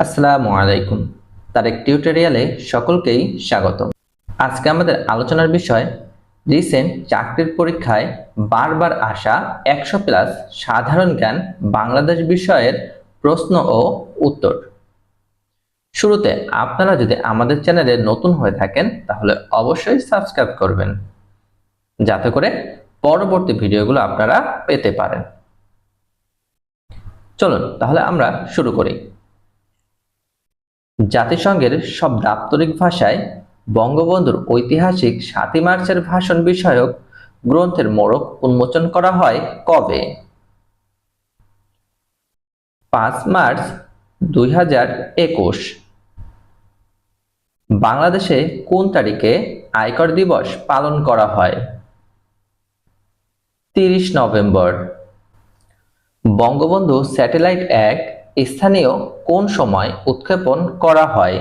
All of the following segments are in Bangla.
আসসালামু আলাইকুম। তারেক টিউটোরিয়ালে সকলকেই স্বাগত। আজকে আমাদের আলোচনার বিষয় রিসেন্ট চাকরির পরীক্ষায় বারবার আসা 100+ সাধারণ জ্ঞান বাংলাদেশ বিষয়ের প্রশ্ন ও উত্তর। শুরুতে আপনারা যদি আমাদের চ্যানেলে নতুন হয়ে থাকেন তাহলে অবশ্যই সাবস্ক্রাইব করবেন, যাতে করে পরবর্তী ভিডিওগুলো আপনারা পেতে পারেন। চলুন তাহলে আমরা শুরু করি। জাতিসংঘের সব দাপ্তরিক ভাষায় বঙ্গবন্ধুর ঐতিহাসিক ৭ই মার্চের ভাষণ বিষয়ক গ্রন্থের মোড়ক উন্মোচন করা হয় কবে? ৫ মার্চ ২০২১। বাংলাদেশে কোন তারিখে আয়কর দিবস পালন করা হয়? ৩০ নভেম্বর। বঙ্গবন্ধু স্যাটেলাইট ১ স্থানীয় কোন সময় উৎক্ষেপণ করা হয়?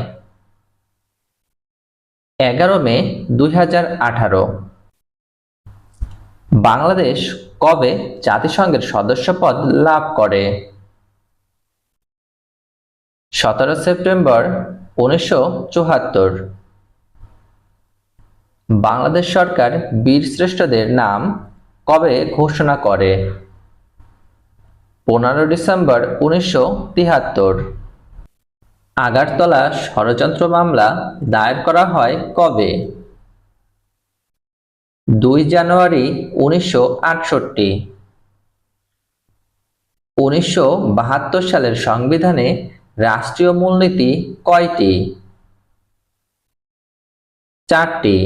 ১১ মে ২০১৮। বাংলাদেশ কবে জাতিসংঘের সদস্যপদ লাভ করে? ১৭ সেপ্টেম্বর ১৯৭৪। বাংলাদেশ সরকার বীর শ্রেষ্ঠদের নাম কবে ঘোষণা করে? ১৫ ডিসেম্বর ১৯৭৩। আগারতলা ষড়যন্ত্র মামলা দায়ের করা হয় কবে? ২ জানুয়ারি ১৯৬৮। ১৯৭২ সালের সংবিধানে রাষ্ট্রীয় মূলনীতি কয়টি? ৪টি।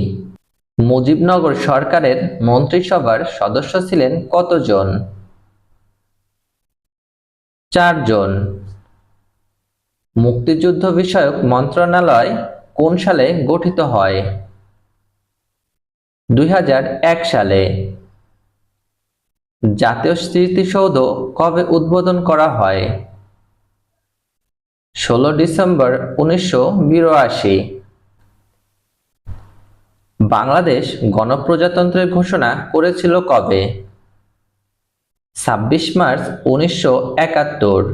মুজিবনগর সরকারের মন্ত্রিসভার সদস্য ছিলেন কতজন? ৪ জন। মুক্তিযুদ্ধ বিষয়ক মন্ত্রণালয় কোন সালে গঠিত হয়? ২০০১ সালে। জাতীয় স্মৃতিসৌধ কবে উদ্বোধন করা হয়? ১৬ ডিসেম্বর ১৯৮২। বাংলাদেশ গণপ্রজাতন্ত্রের ঘোষণা করেছিল কবে? ২৬ মার্চ ১৯৭১।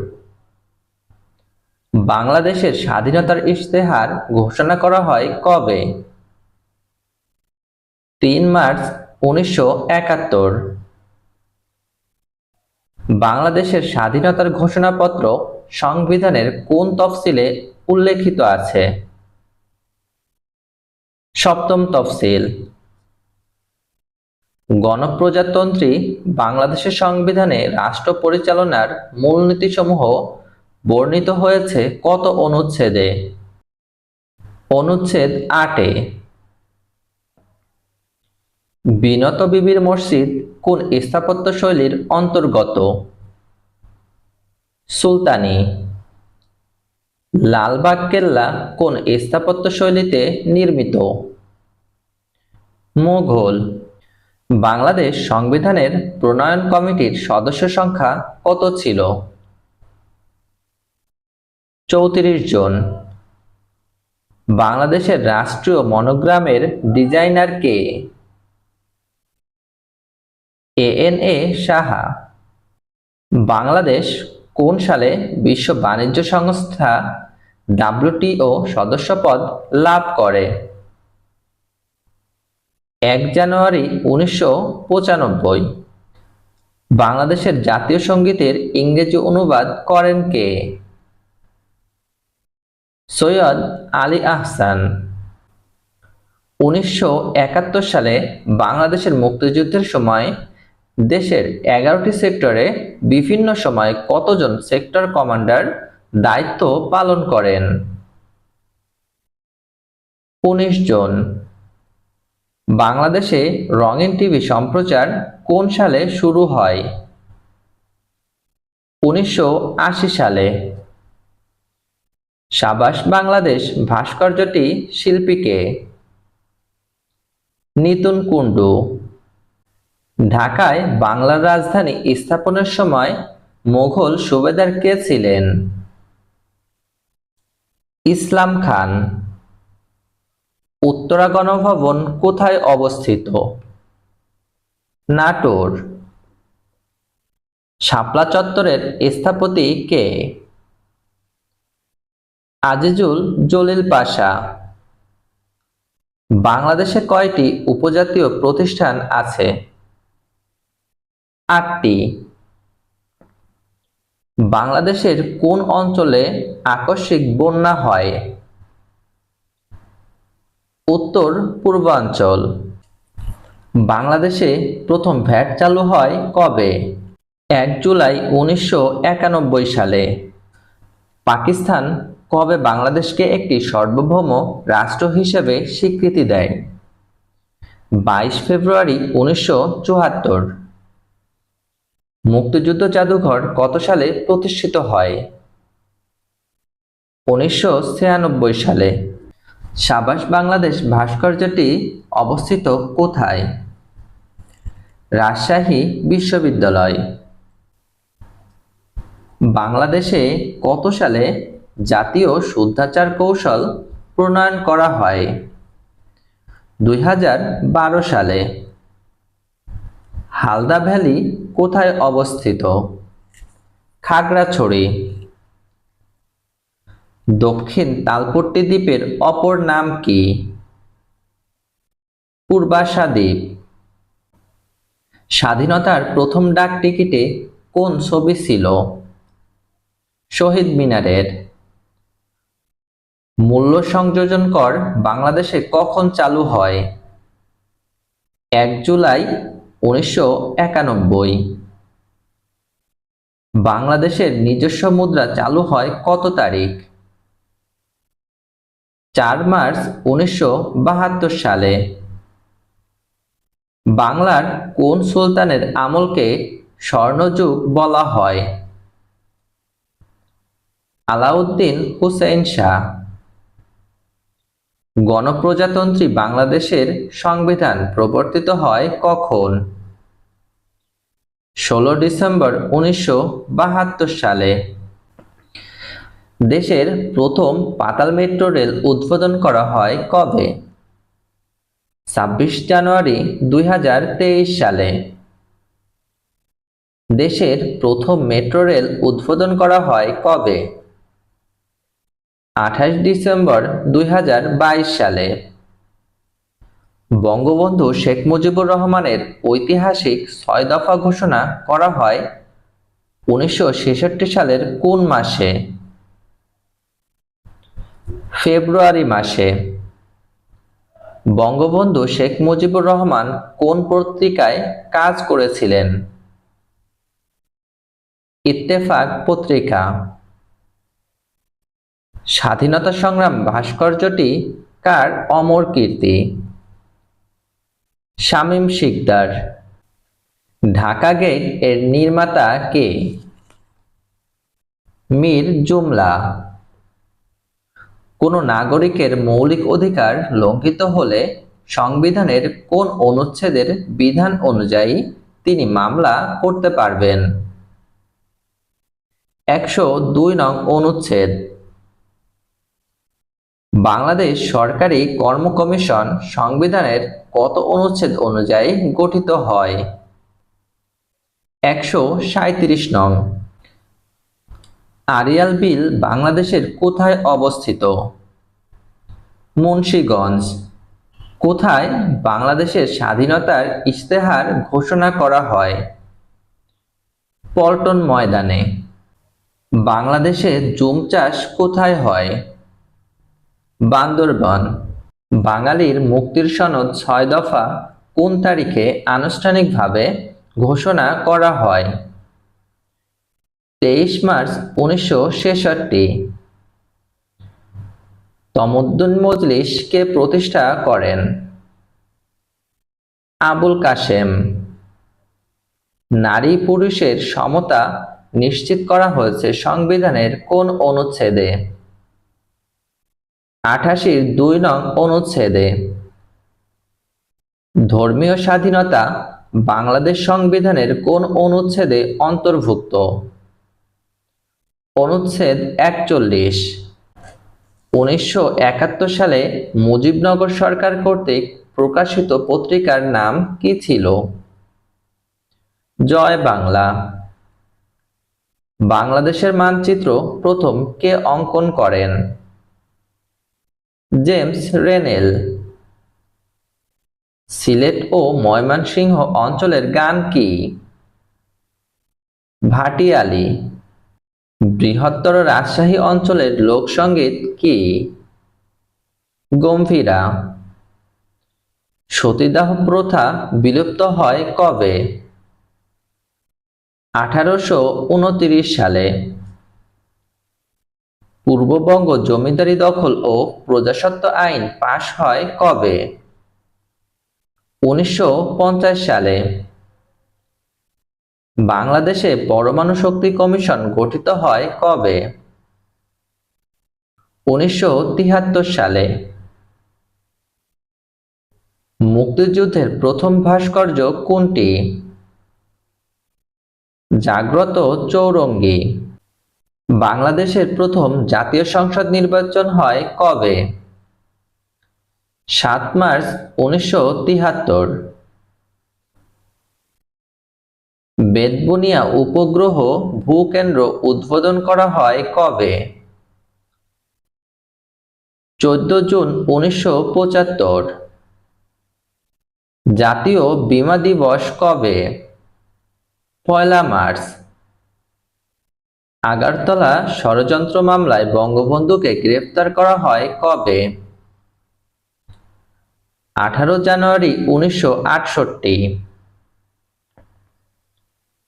বাংলাদেশের স্বাধীনতার ইশতেহার ঘোষণা করা হয় কবে? ৩ মার্চ ১৯৭১। বাংলাদেশের স্বাধীনতার ঘোষণাপত্র সংবিধানের কোন তফসিলে উল্লেখিত আছে? ৭ম তফসিল। গণপ্রজাতন্ত্রী বাংলাদেশের সংবিধানে রাষ্ট্র পরিচালনার মূলনীতিসমূহ বর্ণিত হয়েছে কত অনুচ্ছেদে? অনুচ্ছেদ ৮-এ। বিনত বিবির মসজিদ কোন স্থাপত্যশৈলীর অন্তর্গত? সুলতানি। লালবাগ কেল্লা কোন স্থাপত্যশৈলীতে নির্মিত? মুঘল। বাংলাদেশ সংবিধানের প্রণয়ন কমিটির সদস্য সংখ্যা কত ছিল? ৩৪ জন। বাংলাদেশের রাষ্ট্রীয় মনোগ্রামের ডিজাইনার কে? এএনএ সাহা। বাংলাদেশ কোন সালে বিশ্ব বাণিজ্য সংস্থা ডাব্লিউটিও সদস্যপদ লাভ করে? ১ জানুয়ারি ১৯৯৫। বাংলাদেশের জাতীয় সঙ্গীতের ইংরেজি অনুবাদ করেন কে? সৈয়দ আলী আহসান। ১৯৭১ সালে বাংলাদেশের মুক্তিযুদ্ধের সময় দেশের ১১টি সেক্টরে বিভিন্ন সময়ে কতজন সেক্টর কমান্ডার দায়িত্ব পালন করেন? ১৯ জন। বাংলাদেশে রঙিন টিভি সম্প্রচার কোন সালে শুরু হয়? ১৯৮০ সালে। সাবাস বাংলাদেশ ভাস্কর্যটি শিল্পী কে? নিতুন কুণ্ডু। ঢাকায় বাংলার রাজধানী স্থাপনের সময় মুঘল সুবেদার কে ছিলেন? ইসলাম খান। উত্তরা গণভবন কোথায় অবস্থিত? নাটোর। শাপলা চত্বরের স্থপতি কে? আজিজুল জলিল পাশা। বাংলাদেশে কয়টি উপজাতীয় প্রতিষ্ঠান আছে? 8টি। বাংলাদেশের কোন অঞ্চলে আকস্মিক বন্যা হয়? উত্তর পূর্বাঞ্চল। বাংলাদেশে প্রথম ভ্যাট চালু হয় কবে? 1 জুলাই 1991 সালে। পাকিস্তান কবে বাংলাদেশকে একটি সার্বভৌম রাষ্ট্র হিসেবে স্বীকৃতি দেয়? 22 ফেব্রুয়ারি 1974। মুক্তিযুদ্ধ জাদুঘর কত সালে প্রতিষ্ঠিত হয়? 1996 সালে। সাবাস বাংলাদেশ ভাস্কর্যটি অবস্থিত কোথায়? রাজশাহী বিশ্ববিদ্যালয়। বাংলাদেশে কত সালে জাতীয় শুদ্ধাচার কৌশল প্রণয়ন করা হয়? 2012 সালে। হালদা ভ্যালি কোথায় অবস্থিত? খাগড়াছড়ি। দক্ষিণ তালপট্টি দ্বীপের অপর নাম কি? পূর্বাশা দ্বীপ। স্বাধীনতার প্রথম ডাক টিকিটে কোন ছবি ছিল? শহীদ মিনারের। মূল্য সংযোজন কর বাংলাদেশে কখন চালু হয়? 1 জুলাই 1991। বাংলাদেশের নিজস্ব মুদ্রা চালু হয় কত তারিখ? 4 মার্চ 1972 সালে। বাংলার কোন সুলতানের আমলকে স্বর্ণযুগ বলা হয়? আলাউদ্দিন হুসাইন শাহ। গণপ্রজাতন্ত্রী বাংলাদেশের সংবিধান প্রবর্তিত হয় কখন? 16 ডিসেম্বর 1972 সালে। দেশের প্রথম পাতাল মেট্রো রেল উদ্বোধন করা হয় কবে? 26 জানুয়ারি 2023 সালে। দেশের প্রথম মেট্রো রেল উদ্বোধন করা হয় কবে? 28 ডিসেম্বর 2022 সালে। বঙ্গবন্ধু শেখ মুজিবুর রহমানের ঐতিহাসিক 6 দফা ঘোষণা করা হয় 1966 সালের কোন মাসে? ফেব্রুয়ারি মাসে। বঙ্গবন্ধু শেখ মুজিবুর রহমান কোন পত্রিকায় কাজ করেছিলেন? ইত্তেফাক পত্রিকা। স্বাধীনতা সংগ্রাম ভাস্কর্যটি কার অমর কীর্তি? শামীম শিকদার। ঢাকা গেট এর নির্মাতা কে? মীর জুমলা। কোন নাগরিকের মৌলিক অধিকার লঙ্ঘিত হলে সংবিধানের কোন অনুচ্ছেদের বিধান অনুযায়ী তিনি মামলা করতে পারবেন? 102 নং অনুচ্ছেদ। বাংলাদেশ সরকারি কর্ম কমিশন সংবিধানের কত অনুচ্ছেদ অনুযায়ী গঠিত হয়? 137 নং। আড়িয়াল বিল বাংলাদেশের কোথায় অবস্থিত? মুন্সিগঞ্জ। কোথায় বাংলাদেশের স্বাধীনতার ইশতেহার ঘোষণা করা হয়? পল্টন ময়দানে। বাংলাদেশে জুম চাষ কোথায় হয়? বান্দরবান। বাঙালির মুক্তির সনদ 6 দফা কোন তারিখে আনুষ্ঠানিকভাবে ঘোষণা করা হয়? 23 মার্চ 1966। তমদ্দুন মজলিস কে প্রতিষ্ঠা করেন? আবুল কাশেম। নারী পুরুষের সমতা নিশ্চিত করা হয়েছে সংবিধানের কোন অনুচ্ছেদে? 88 2 নং অনুচ্ছেদে। ধর্মীয় স্বাধীনতা বাংলাদেশ সংবিধানের কোন অনুচ্ছেদে অন্তর্ভুক্ত? অনুচ্ছেদ 41। 1971 সালে মুজিবনগর সরকার কর্তৃক প্রকাশিত পত্রিকার নাম কি ছিল? জয় বাংলা। বাংলাদেশের মানচিত্র প্রথম কে অঙ্কন করেন? জেমস রেনেল। সিলেট ও ময়মনসিংহ অঞ্চলের গান কি? ভাটিয়ালি। বৃহত্তর রাজশাহী অঞ্চলের লোকসঙ্গীত কি? গম্ভীরা। সতীদাহ প্রথা বিলুপ্ত হয় কবে? 1829 সালে। পূর্ববঙ্গ জমিদারি দখল ও প্রজাস্বত্ব আইন পাশ হয় কবে? 1950 সালে। বাংলাদেশে পরমাণু শক্তি কমিশন গঠিত হয় কবে? 1973 সালে। মুক্তিযুদ্ধের প্রথম ভাস্কর্য কোনটি? জাগ্রত চৌরঙ্গী। বাংলাদেশের প্রথম জাতীয় সংসদ নির্বাচন হয় কবে? 7 মার্চ 1973। বেতবুনিয়া উপগ্রহ ভূকেন্দ্র উদ্বোধন করা হয় কবে? 14 জুন 1975। জাতীয় বীমা দিবস কবে? 1 মার্চ। আগারতলা ষড়যন্ত্র মামলায় বঙ্গবন্ধুকে গ্রেফতার করা হয় কবে? 18 জানুয়ারি 1968।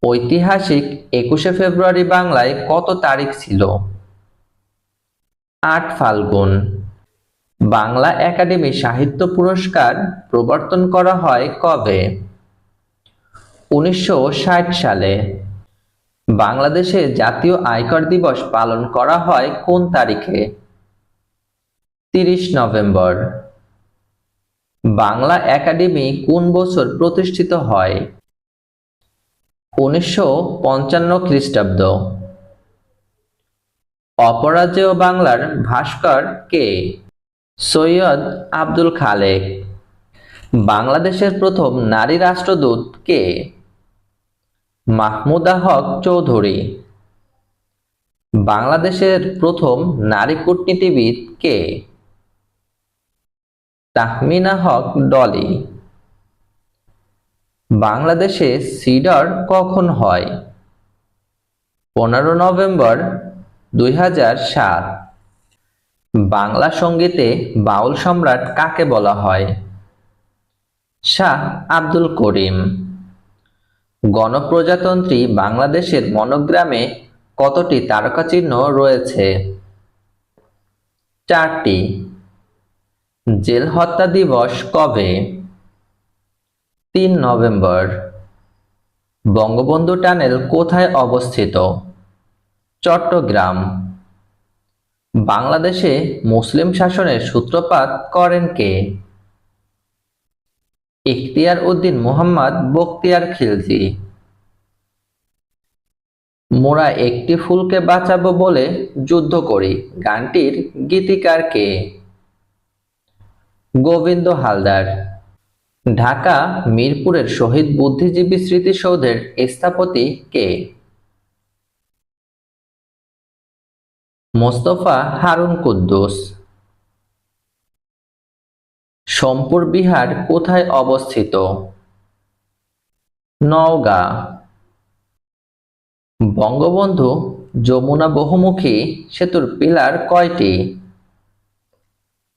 ঐতিহাসিক 21শে ফেব্রুয়ারি বাংলায় কত তারিখ ছিল? 8 ফাল্গুন। বাংলা একাডেমি সাহিত্য পুরস্কার প্রবর্তন করা হয় কবে? 1960 সালে। বাংলাদেশে জাতীয় আয়কর দিবস পালন করা হয় কোন তারিখে? 30 নভেম্বর। বাংলা একাডেমি কোন বছর প্রতিষ্ঠিত হয়? 1955 খ্রিস্টাব্দ। অপরাজেয় বাংলার ভাস্কর কে? সৈয়দ আব্দুল খালেক। বাংলাদেশের প্রথম নারী রাষ্ট্রদূত কে? মাহমুদা হক চৌধুরী। বাংলাদেশের প্রথম নারী কূটনীতিবিদ কে? তাহমিনা হক ডলি। বাংলাদেশে সিডর কখন হয়? 15 নভেম্বর 2007। বাংলা সঙ্গীতে বাউল সম্রাট কাকে বলা হয়? শাহ আব্দুল করিম। গণপ্রজাতন্ত্রী বাংলাদেশের মনোগ্রামে কতটি তারকাচিহ্ন রয়েছে? 4টি। জেল হত্যা দিবস কবে? 3 নভেম্বর। বঙ্গবন্ধু টানেল কোথায় অবস্থিত? চট্টগ্রাম। বাংলাদেশে মুসলিম শাসনের সূত্রপাত করেন কে? ইখতিয়ার উদ্দিন মুহাম্মদ বখতিয়ার খিলজি। মোরা একটি ফুলকে বাঁচাবো বলে যুদ্ধ করি গানটির গীতিকার কে? গোবিন্দ হালদার। ঢাকা মিরপুরের শহীদ বুদ্ধিজীবী স্মৃতিসৌধের স্থপতি কে? মোস্তফা হারুন কুদ্দুস। সোমপুর বিহার কোথায় অবস্থিত? নওগাঁ। বঙ্গবন্ধু যমুনা বহুমুখী সেতুর পিলার কয়টি?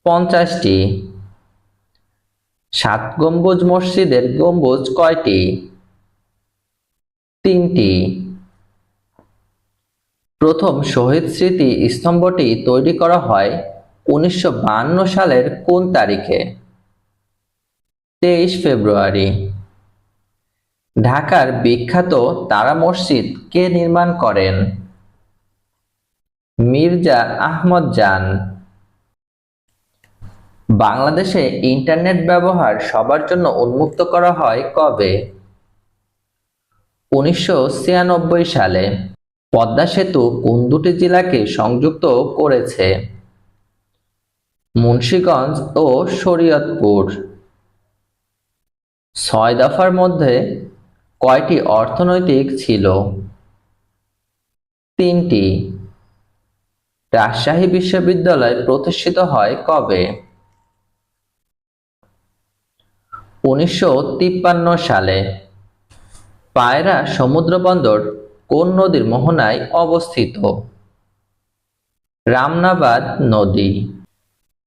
50টি। 7 গম্বুজ মসজিদের গম্বুজ কয়টি? 3টি। প্রথম শহীদ স্মৃতি স্তম্ভটি তৈরি করা হয় 1952 সালের কোন তারিখে? 23 ফেব্রুয়ারি। ঢাকার বিখ্যাত তারা মসজিদ কে নির্মাণ করেন? মির্জা আহমদ জান। বাংলাদেশে ইন্টারনেট ব্যবহার সবার জন্য উন্মুক্ত করা হয় কবে? 1996 সালে। পদ্মা সেতু কোন দুটি জেলাকে সংযুক্ত করেছে? মুন্সিগঞ্জ ও শরীয়তপুর। 6 দফার মধ্যে কয়টি অর্থনৈতিক ছিল? 3টি। রাজশাহী বিশ্ববিদ্যালয় প্রতিষ্ঠিত হয় কবে? 1953 সালে। পায়রা সমুদ্র বন্দর কোন নদীর মোহনায় অবস্থিত? রামনাবাদ নদী।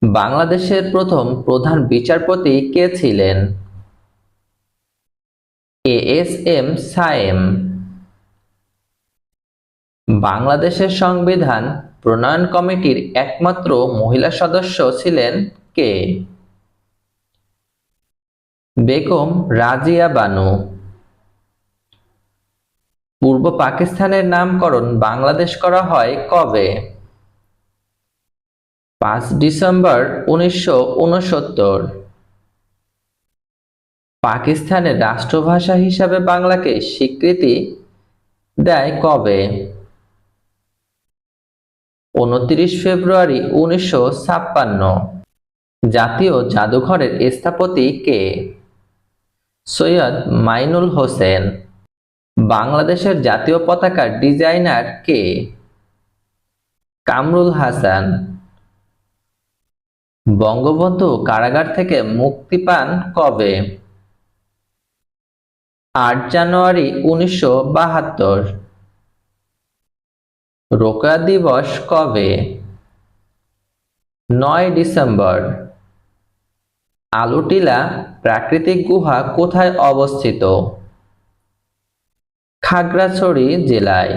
বাংলাদেশের প্রথম প্রধান বিচারপতি কে ছিলেন? এএসএম সায়েম। বাংলাদেশের সংবিধান প্রণয়ন কমিটির একমাত্র মহিলা সদস্য ছিলেন কে? বেগম রাজিয়া বানু। পূর্ব পাকিস্তানের নামকরণ বাংলাদেশ করা হয় কবে? 5 ডিসেম্বর 1969। পাকিস্তানের রাষ্ট্রভাষা হিসাবে বাংলাকে স্বীকৃতি দেয় কবে? 29 ফেব্রুয়ারি 1956। জাতীয় জাদুঘরের স্থপতি কে? সৈয়দ মাইনুল হোসেন। বাংলাদেশের জাতীয় পতাকার ডিজাইনার কে? কামরুল হাসান। বঙ্গবন্ধু কারাগার থেকে মুক্তি পান কবে? 8 জানুয়ারি 1972। রোকেয়া দিবস কবে? 9 ডিসেম্বর। আলুটিলা প্রাকৃতিক গুহা কোথায় অবস্থিত? খাগড়াছড়ি জেলায়।